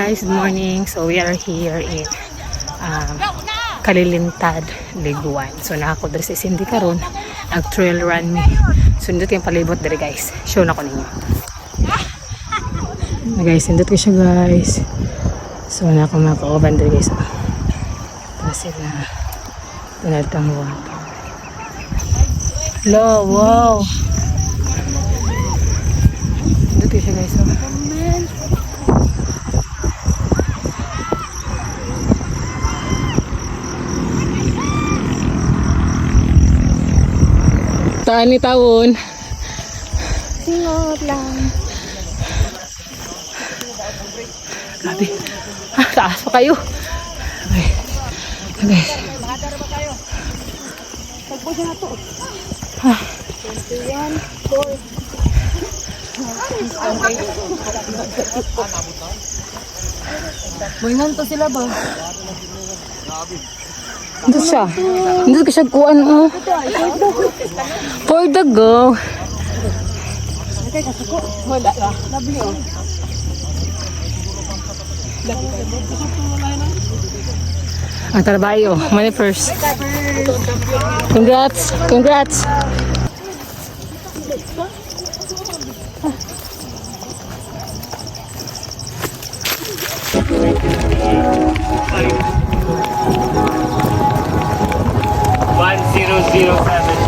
guys, good morning. So we are here in Kalilintad, Liguan. So nako dres is hindi karon nag trail run me. Sundot yung palibot dere guys. Show na ko ninyo. Guys, sundot ko siya guys. So nako maka-open dere guys. Tapos sila tinatang water. Hello, wow. Sundot ko siya guys. Taan ni taon. Singot lang. Grabe. Taas pa kayo. Okay. Okay. Tagpo siya na to. 21, 4. Buingan to sila ba? Ito siya. Ito siya kuan mo. For the go. Wala ka. W. Ang trabaho. Money first. Congrats. Congrats. One zero zero seven.